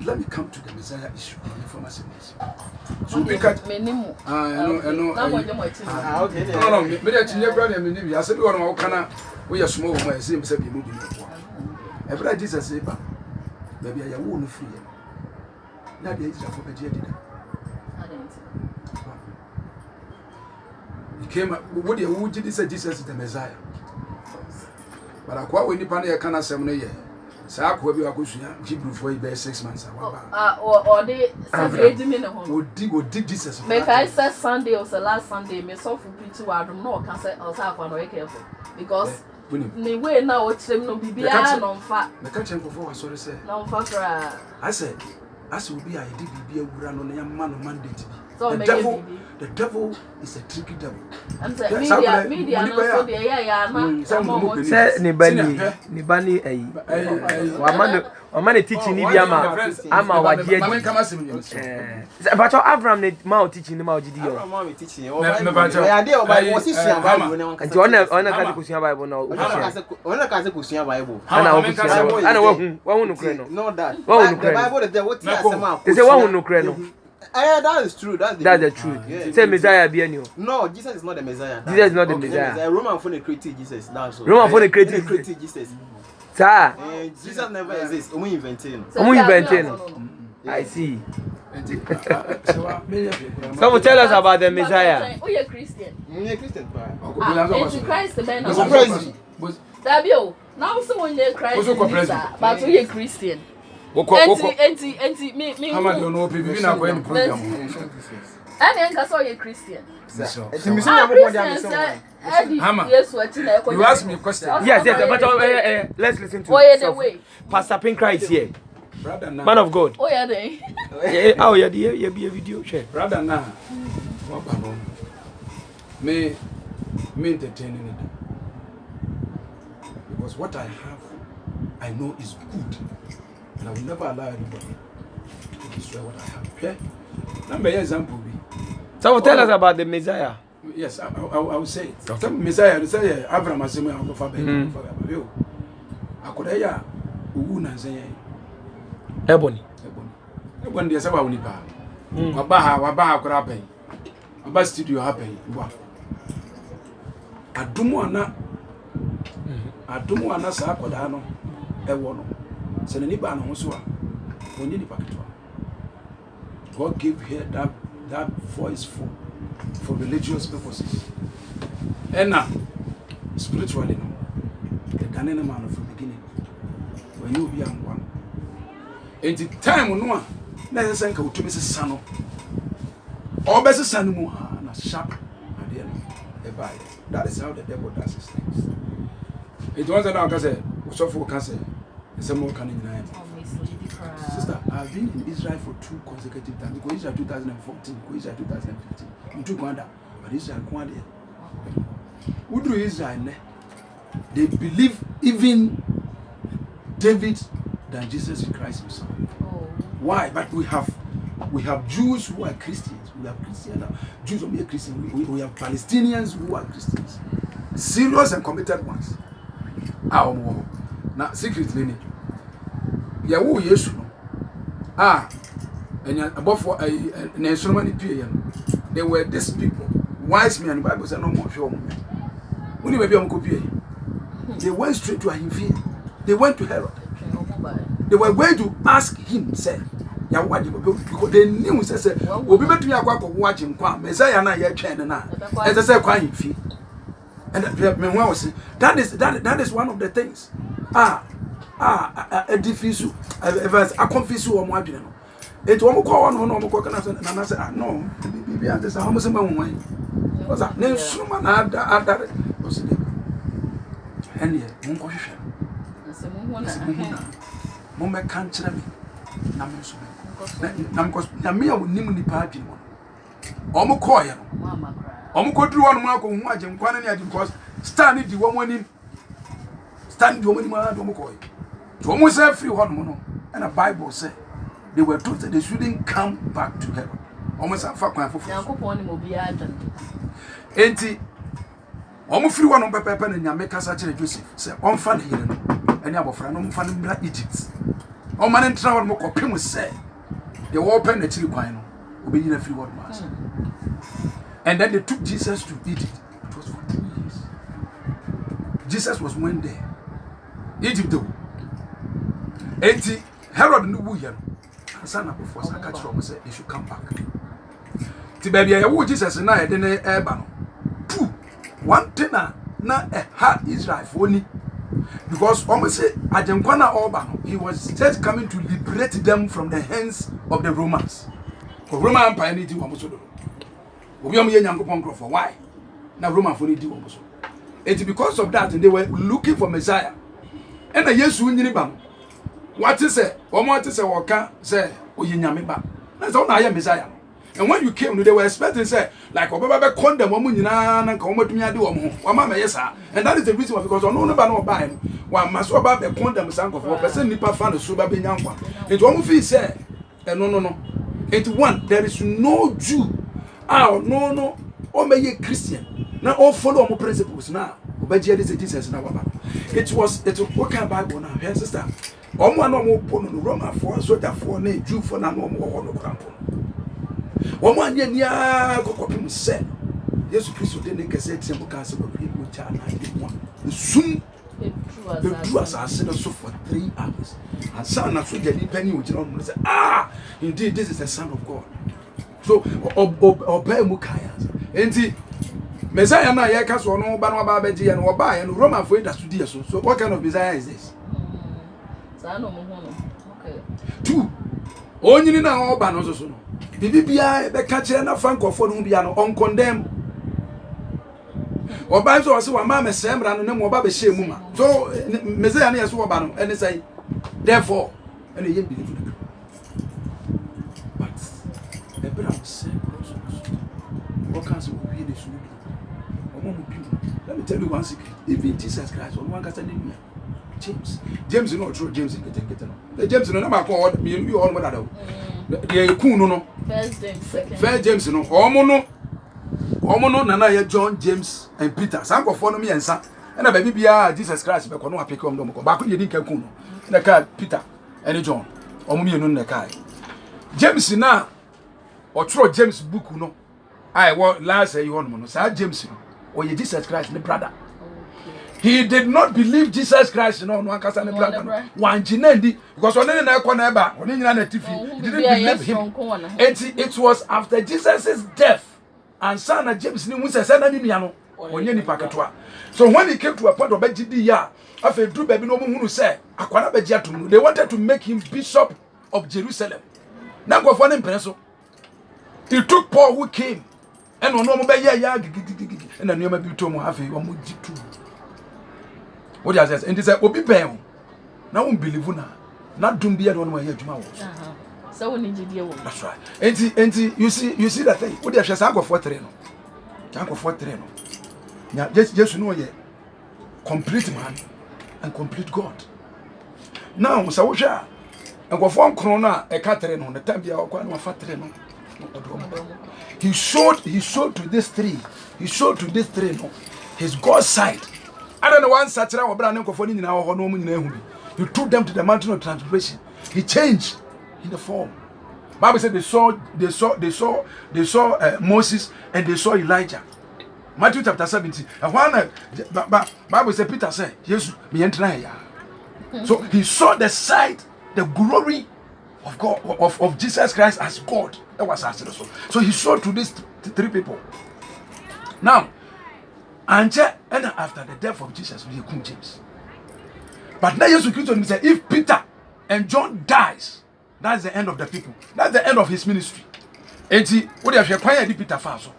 let me come to the Messiah issue. So we cut. Okay. No. Me that you brother me I said we want to we are small my same say be moving. Every Jesus say ba. Baby I won't free. Na dey is for be did. He came what you did say Jesus is the Messiah. But akwa we nipa na ye kana sem no ye. Sa akwa bi akosua Hebrew for be 6 months or they say me no ho. Odi Jesus. Make I say Sunday or last Sunday me so for preach to adum no can say or say akwa no careful because me way now o trem no bibia no mfa. Me ka chen for sorry say. No mfa kra. I said as we be I did bibia wura no na man no mandate. So the devil is a tricky devil. I'm saying media no so dey ya na. Say ni bani wa man teaching ni bi ama wadi but Abraham ne ma teaching ni ma ogidi yo. Abraham teaching o ya dey o Bible was issue Bible na nti ona ka kusia Bible na ona ka kusia Bible ana wa hu no kre no. No that the Bible is there what you asema. They say wa hu no kre no. That is true. That's the truth. Yeah. Say Messiah be any. No, Jesus is not the Messiah. Jesus is not the Messiah. Roman phone created Jesus. That's all. Roman phone created Jesus. Sir. Jesus never exists. Omo inventing. I see. Someone tell us about the Messiah. Oh, you're Christian. You're Christian. Christ the man of Christ. Dabio. Now someone you're Christ. But you're Christian. Enti me how much you know people na go in program and enka so you Christian enti me so na mo dey am yes what na you ask me a question yes but let's listen to Pastor Pinkra is here brother na man of God oh yeah dey yeah be a video share brother na what about me entertaining it because what I have I know is good. And I will never allow anybody to destroy what I have. Okay? Number example. So tell us about the Messiah. Yes, I will say it. Okay. Messiah, you say Abraham has said, "I'm going for baby." I could hear who na say Ebony. They say we need ba. Wabaha kura happen. Aba studio happen. Wa. Adumu ana sa akoda no ewo no. So the nipa no so when you nipa ketwa God gave her that voice for religious purposes and now spiritually no the Ghanaian man from the beginning when you be am one and the time no na say nka utumi sesa no obesesa no mu na sharp at the end that is how the devil does his things. It was that I say so for cancer. Some can Sister, I've been in Israel for 2 consecutive times. Because Israel 2014, Israel 2015. You took one that, but Israel one day. Who do Israel? They believe even David than Jesus Christ himself. Why? But we have Jews who are Christians. We have Christians. Jews who are Christians. We have Palestinians who are Christians. Serious and committed ones. Now, secretly, ya wo Yesu no enya above for na instrument pie ya they were these people wise men Bible say no more hwe omo woni ba bia mo kopie they went straight to him fear they went to Herod they were going to ask him say ya waje because they knew say obi betu ya kwa waje nkwa Messiah na ya twen na say kwa him fear and me when was that is one of the things a difficile a confuse o mo adwene no eto mo kwa wono no mo kwa kana na say no bibi ante say homo se ma won was that na suma na ada was it and ye mo ko hwehwe mo me kan kire me na mo so na mo na me a wonim nipa adwene mo o mo ko ye no o mo ko duru wono mo akọ hu agye nkwa na ne agye because star ni di wo mo anim stand the woman man do ko to almost free one no and the Bible say they were told that they shouldn't come back to heaven almost afa kwan fofo Yankopon ni mo bia adwan enti omo free one pepe na nyame kasa kire Joseph say on fa na yire no eni abofra no mfa no bra Egypt O man entra word mo kopem say the open the chili kwan no obeyina free word mass. And then they took Jesus to Egypt. It was for 2 years. Jesus was one day. Egypt though. 80 Herod no wu here. Son of before I catch from say he should come back. Ti baby ya wu Jesus na e de na eba no. Two. One thing na a hard Israel for only because almost say ajenkwana oba no, he was just coming to liberate them from the hands of the Romans. For Roman Empire need to almost do. Obi am ye nyankopon kro for why? Na Roman for need to almost. It's because of that they were looking for Messiah. And the Yesu nyini ba no. What is it? What is it? What can say? Oh, you nyame ba. That's all I am Messiah. And when you came, they were expecting say like Obaba condemn woman na na ka omo tumi ade omo. Wama me yesa. And that is the reason why because ono no ba no buy no. Wa maso ba be condemn sanko for person nipa fan so ba be nyankwa. It omo feel say no. It one there is no Jew. No. O me ye Christian. Na all follow omo principles na. Obaji this Jesus na baba. It what kind of Bible now? Here sister. Omo na omo po no Roman for soldier for na Jew for na no omo ho no krampo. Omo anya nia kokopim se. Jesus Christ de ne kase tiempo ka se ko mo cha na de mo. Sum the two assassins so for 3 hours. And son of soldier ni penny which no say indeed this is the son of God. So obey mu kaya. Enti Messiah na ye ka so no ba no ba beji ya no ba ya no Roman for that study so what kind of Messiah is this? Okay. 2 onyini na oba no so no bibia be ka kire na frankofo no bia no on condemn oba so se wa ma mesembra no ne mo oba be hye mu ma so Messiah na yeso oba no ene say therefore ene ye believe no but the brother say what can so be the so let me tell you one secret even Jesus Christ on one can say James no true James get no James no na ma ko me all mo dada the kun no first James no omo no na ye John James and Peter sankofo no me ensa na ba bibia Jesus Christ be ko no apeke om do ko ba ko ye din ka kun no na ka Peter and John omo me no na ka James na o true James book no I what last you on no sa James no o ye Jesus Christ the brother. He did not believe Jesus Christ, no ankasa ne brother. One jinendi because only na ekọ na eba, only na TV. He didn't believe him. It was after Jesus' death and son of James ni Musa say na ni nua no. Onye nipa ketoa. So when he came to a point of begidi ya, afa dru baby no hunu say akwana begi atum. They wanted to make him bishop of Jerusalem. Na gofo ne mpreso. He took Paul who came and ono mo be ya gigigigi. And na nua bi to mo afa o mo jitu. What you say? And this obi pen. Na won believe na dum bia do no ya adwuma wo. So we need you. That's right. And you see that thing. What you say sanko for 3 no. Sanko for 3 no. Nya Jesus no ye complete man and complete God. Now so we sha nkofo nkron na e ka 3 no na time bia okwa na fa 3 no. He showed to this 3. He showed to this 3 no his God's side. I don't know one satira or brand nkofo ni nyina ho no mu nyina ehu bi. He took them to the mountain of transfiguration. He changed in the form. Bible said they saw Moses and they saw Elijah. Matthew chapter 17. And one Bible said Peter said, "Jesus, me enter here." So he saw the sight, the glory of God of Jesus Christ as God. That was asked also. So he showed to these 3 people. Now, and after the death of Jesus, we come James. But now Jesus Christ said, if Peter and John dies, that's the end of the people. That's the end of his ministry. And see, what if you acquire Peter first?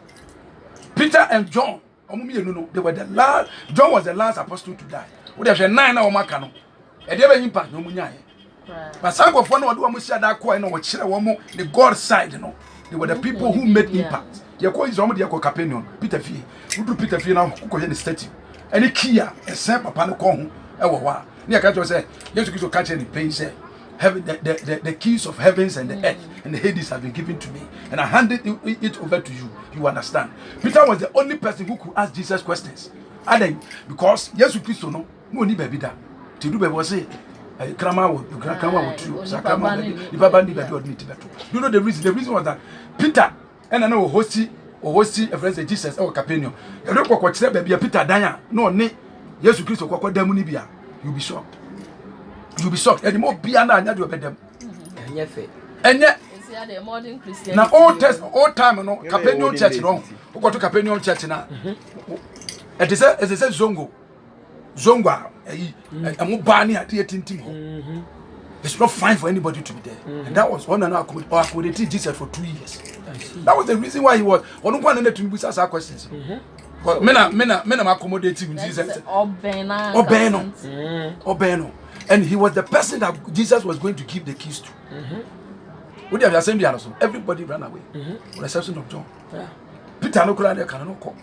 Peter and John, they were the last. John was the last apostle to die. What if you 9 or Macano? And they have impact no munya. But some of one do almost share that coin or the God side, you know. They were the people who made impact. You call his own companion, Peter Fee. Who do Peter Fee now? Who the statue? And the Kia, a sample panel. Near Kato say, yes, you catch any pain, say, heaven, the keys of heavens and the earth and the Hades have been given to me, and I handed it over to you. You understand? Peter was the only person who could ask Jesus questions. And then, because yes, Christ no, money baby da. To do baby was say, Krama would true. Sakama, the bandi that you need to better. You know the reason? The reason was that Peter and I know hosty a friend of Jesus or Capernaum. You look what said baby Peter Danya. No, ne. Yes, you Christ or Demunibia. You'll be shocked. You'll be shocked. And the more Biana and you obey them. And yet, the modern Christian. Now, old time, no, Capernaum church, no, who got to Capernaum church now. It is a Zongo, a Mubani at the 18th. It's not fine for anybody to be there. And that was one and accommodated Jesus for 2 years. That was the reason why he was one and to ask our questions. But men are accommodating with Jesus. Obeno. And he was the person that Jesus was going to give the keys to. With the assembly, everybody ran away. With the exception of John. Peter no cry cannot come.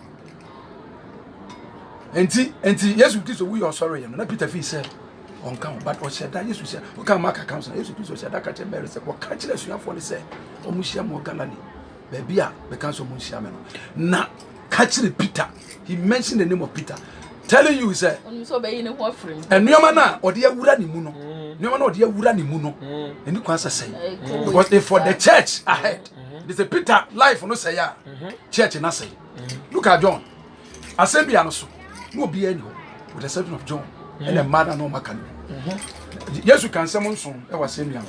And yes, we are sorry. And Peter said, on count, but what said that? Yes, we said, we can mark a council. Yes, we said that catch Mary said, what catch us? You have for the say, O Musia Morganani, baby, the council Musiameno. Now, catch the Peter. He mentioned the name of Peter. Telling you, sir, and Niamana or dear Urani Muno, no one or dear Urani Muno, and you can't say, because if for the church ahead, there's a Peter life no say, church and I say, look at John, assembly also, no be any with the exception of John and a mother no Macan. Yes, you can summon soon, that was assembly.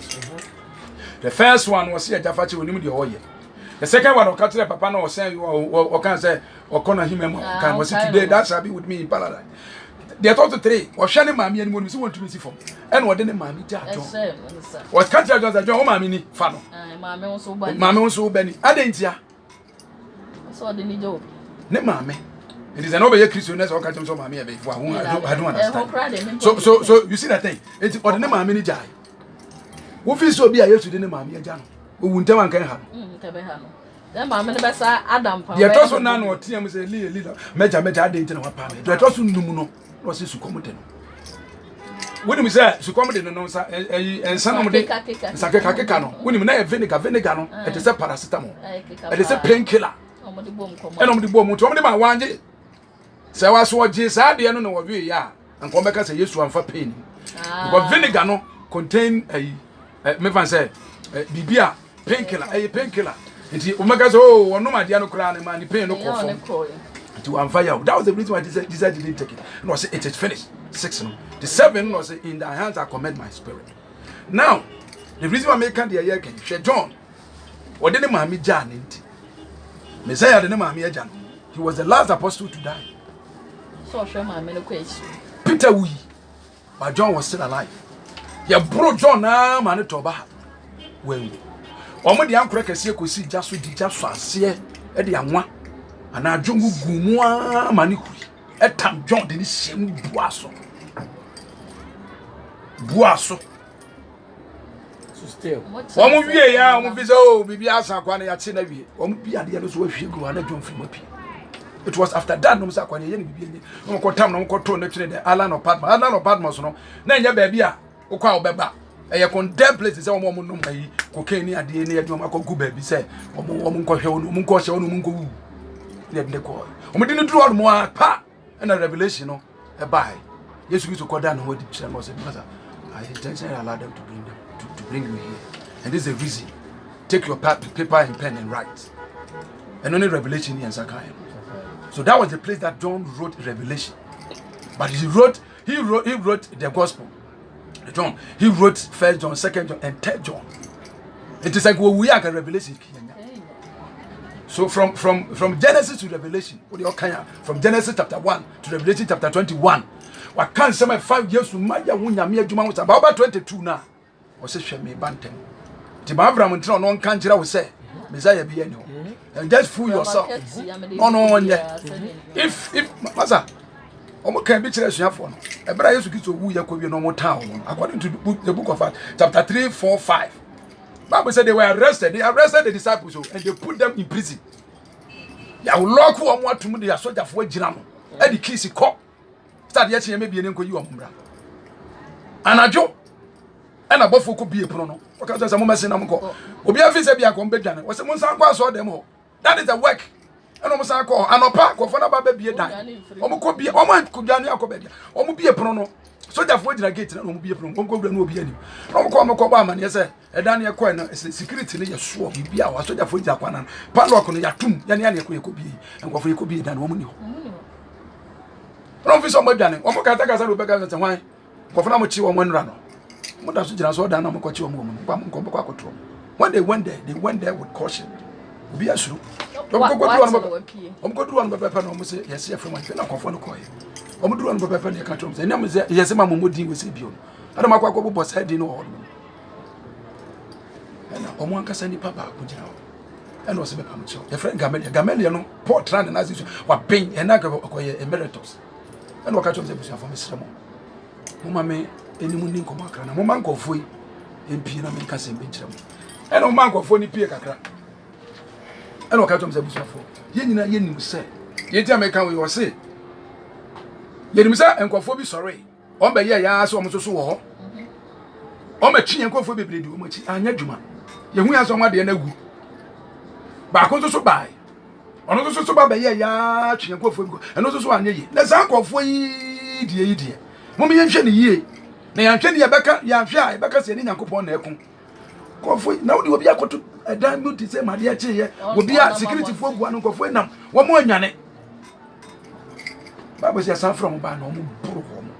The first one was here, Jafachi, when you were here. The second one, catch the papa no say, or can say, or corner him, can was today, that shall be with me in paradise. They are taught to three, or Shannon Mammy and when we want to be for, and what didn't Mammy John? What can't you just a John Mammy, Fano? Mammy also Benny, I didn't ya. So I didn't do. Ne Mammy. It is an over Christian or catching some Mammy before I don't understand. So you see that thing, it's what the name Mammy Jai. Who feels so be a year to the Mammy Jan? Who won't tell one can have. Then Mamma best Adam. The Atosso Nan or TM is a leader, Major didn't know what family. The Atosso Numuno was his Succomoten. When we say Succomoten and some of the Sakakano, when you may have vinegar, it is a paracetamol, it is a painkiller. And on the bomb, told me my one day. So I saw Jesus, I don't know what we are, and come back as a used one for pain. Because vinegar contain a Mevan said, Bibia, painkiller, a painkiller. Nti omega so no ma dia no kra na ma ni pain no kofo to on fire. That was the reason why Jesus didn't take it. No, say it is finished. 6 no. The 7 was in thy hands I commend my spirit. Now, the reason why make the year can share John. What didn't Mammy Jan nti. Messiah didn't Mammy Jan. He was the last apostle to die. So show my question. Peter we. But John was still alive. You brought John na Manitoba. When omo de ankora kase kosi jaso di jaso ase e de anwa ana adwongu gumu amane huri etam John de ni shem buaso so still omo wie ya omo bi so bibi asa kwa na ya che na wie omo bi ade ya so wa hwie gu ana John fi mapi. It was after that no sa kwa na ye ni bibi ni omo ko tam no ko to na twene de Alan of Patmos no na nya ba bi a okwa obeba eye condemn place say omo no mai cocaine ade ne adwom akogu ba bi say omo nko hwe omo nko hye omo nko wu ne de ko omo di no duru omo pa na revelation no e bai Jesus Christ ko da no wadi pisa no say because I intentionally allowed them to bring you here, and this is the reason. Take your paper and pen and write, and only revelation here in Sakaya. So that was the place that John wrote Revelation, but he wrote the gospel. John, he wrote 1 John, 2 John, and 3 John. It is like we are Revelation. So from Genesis to Revelation, from Genesis chapter 1 to Revelation chapter 21, what can some 5 years to Maya Wunya Mia Juma was about 22 now. Or say me bantem. Tibabram and Tron on Kanjira will say, Messiah be any. And just fool yourself. No, if Maza. Omo can be church you have one. Ebra Yesu Kristo wu Yakobi no more town. According to the book of Acts, chapter 3, 4, 5. Bible said they were arrested. They arrested the disciples and they put them in prison. Ya lock who want to the soldier for Jirano. And the keys cop. Start yet maybe an enko you amra. Anajo. And a buffalo could be a prono. Because some woman say Namco. Obi afisa be a combejan. Was someone saw them all. That is the work. And almost I call an opaque or for a baby. Omo could be Oman could Jania Cobedia. Omo be a prono. Soldier for the gate, no be from Uncle no be any. No come Obama, yes, a Daniel Coin, security, you swore, be our soldier for Japan, Padlock on Yatum, Yanni could be, and what you could be than woman. No, for somebody, one more Catacasa, Rebecca, and wine. Kofanamuchi one runner. What does just so down on Kochi woman? When they went there with caution. Be a shoe. Don't go to one pepper, almost say, yes, from my friend, Kofano Koi. I'm doing one pepper in the country. The name is yes, Mamma Moody with Sibion. I don't know what was said in all. And one can send papa, and was a pamcho. The friend Gamelian, Port Run and as you were paying and I go acquire emeritus. And what catch of the bush for Mr. Mamma may any moon come back and a moment go free in Pina Casim Benjamin. And a man go for any peer crack. And what catch of the bush for Yen say, Yet American we will say. Yenimisa enkofobi sorry. Ombe ye ya so omoso so wo ho. Ome twi enkofobi bebredi o machi anya dwuma. Ye hu ya so ma de na gu. Ba ko so bai. Ono so ba be ye ya twi enkofobi ko. Eno so anya ye. Na sa nkofo yi die. Mo me yenhwe ne yie. Na yanhwe ne ye beka yanhwe a beka se ne Nyankopon na ekun. Nkofo na wo de obi akoto edan mu ti se made a che ye. Obi a security fo gu anu nkofo nam. Wo mo anyane. Bible says from ba no mo buru ho mo.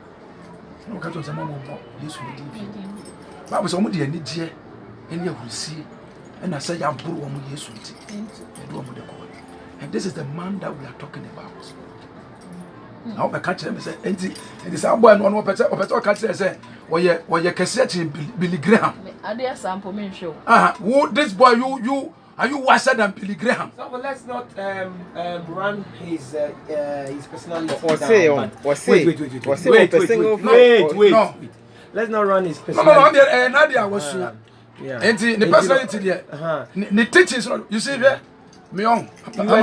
No ka to say mo mo Yesu di. Bible says mo de ani die ene ahurusi and say ya buru ho mo Yesu di. E do mo de ko. And this is the man that we are talking about. Now be catch him say enti this boy no person catch say wo ye kese chi Billy Graham. Ade sample me show. Who this boy you are you wiser than Billy Graham? So let's not run his personality. Wait. Let's not run his personality. No, Nadia was yeah. And the personality there. The teachings, you see there? You were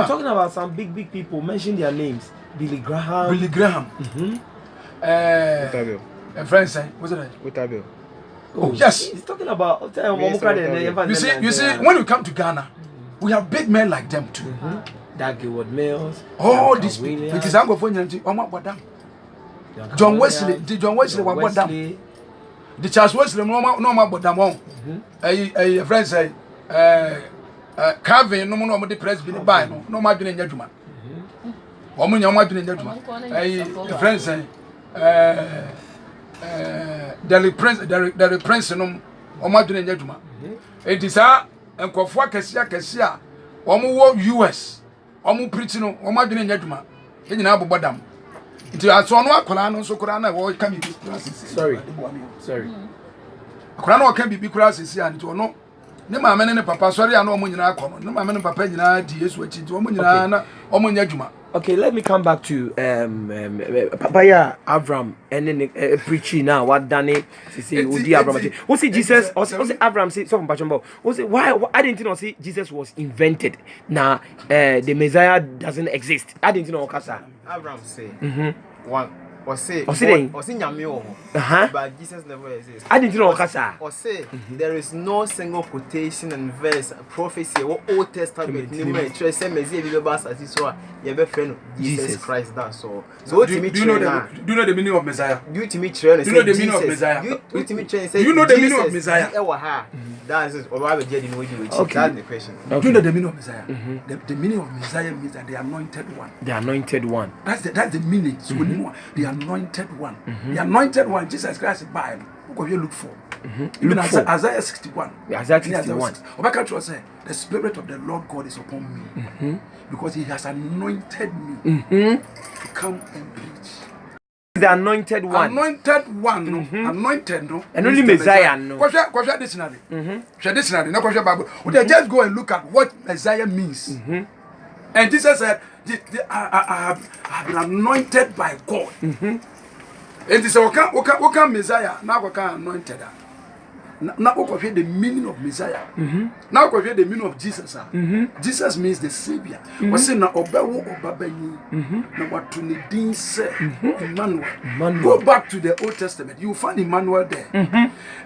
talking about some big people. Mention their names. Billy Graham. Friends, what's it? Utabio. Oh, yes. He's talking about. You see, when we come to Ghana, we have big men like them too. Daggy Wood Mills. All these people. Because I'm going to Badam. John Wesley. The John Wesley was Badam. The Charles Wesley, no more Badam. A friend say, Calvin, no more the press being by no more than Yajuma. Woman, you're more than Yajuma. A friend say, the prince no omadune nyaduma etisa enkofo kesia omo wo US omo preach no omadune nyaduma enyina abobodam nti aso no akola no so kora na wo ka bibi sorry akola no ka bibi kura sisi anti ono ne maame ne papa sorry ana omo nyina akono ne maame ne papa nyina di Yesu achi nti omo nyina na omo nyaduma. Okay, let me come back to Papaya Avram and then preaching now. What Danny say? Udi Avram. Who say Jesus? Who say Avram? Say something Pachombo. Who say why? I didn't know. See, Jesus was invented. Now the Messiah doesn't exist. I didn't know. Kasa. Avram say. One. Or say Nyamio. But Jesus never exists. I didn't know. Kasa. Or say there is no single quotation and verse prophecy or Old Testament. Jesus Christ that so do you know the meaning of Messiah? You to me train. Do you know the meaning of Messiah? You to me train. Do you know the meaning of Messiah? That's it. Or I will get in with you. That's the question. Do you know the meaning of Messiah? The meaning of Messiah means that the anointed one. The anointed one. That's the meaning. So we know the anointed one. The anointed one. Jesus Christ Bible. Who can you look for? Even Isaiah 61. Isaiah 61. The Spirit of the Lord God is upon me because He has anointed me to come and preach. The anointed one. Anointed one. Anointed no. And only Messiah no. Question dictionary. Dictionary. No question Bible. They just go and look at what Messiah means. And Jesus said, I have been anointed by God. And he said, what can Messiah? Now what can anointed? Now we hear the meaning of Messiah. Now we hear the meaning of Jesus. Jesus means the Savior. We say na obewo obabenyi. Na what to need say Emmanuel. Go back to the Old Testament. You will find Emmanuel there.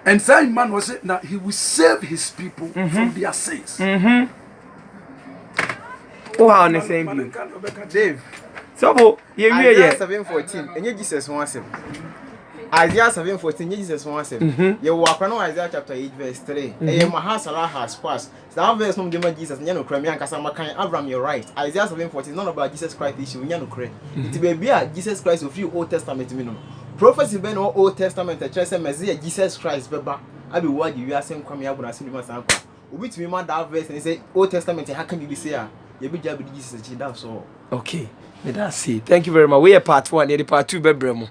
And say Emmanuel said now he will save his people from their sins. Oh, how the same view, Dave. So, yeah, 7:14. And Jesus wants him. Isaiah 7:14, Jesus one said, you walk on Isaiah chapter 8, verse 3. Mahasala has passed. That verse no give Jesus, Yano Kremian Kasamakan, Abraham, you're right. Isaiah 7:14 is not about Jesus Christ issue, Yano Kre. It may be Jesus Christ of you Old Testament minimum. Prophecy ben Old Testament, the church Messiah, Jesus Christ, Beba. I be what you are saying, come here, but I see you myself. Which me man that verse and say Old Testament, how can you be say, you be Jesus, that's all. Okay, that's it. Thank you very much. We are part 1, the part 2, Bebremo.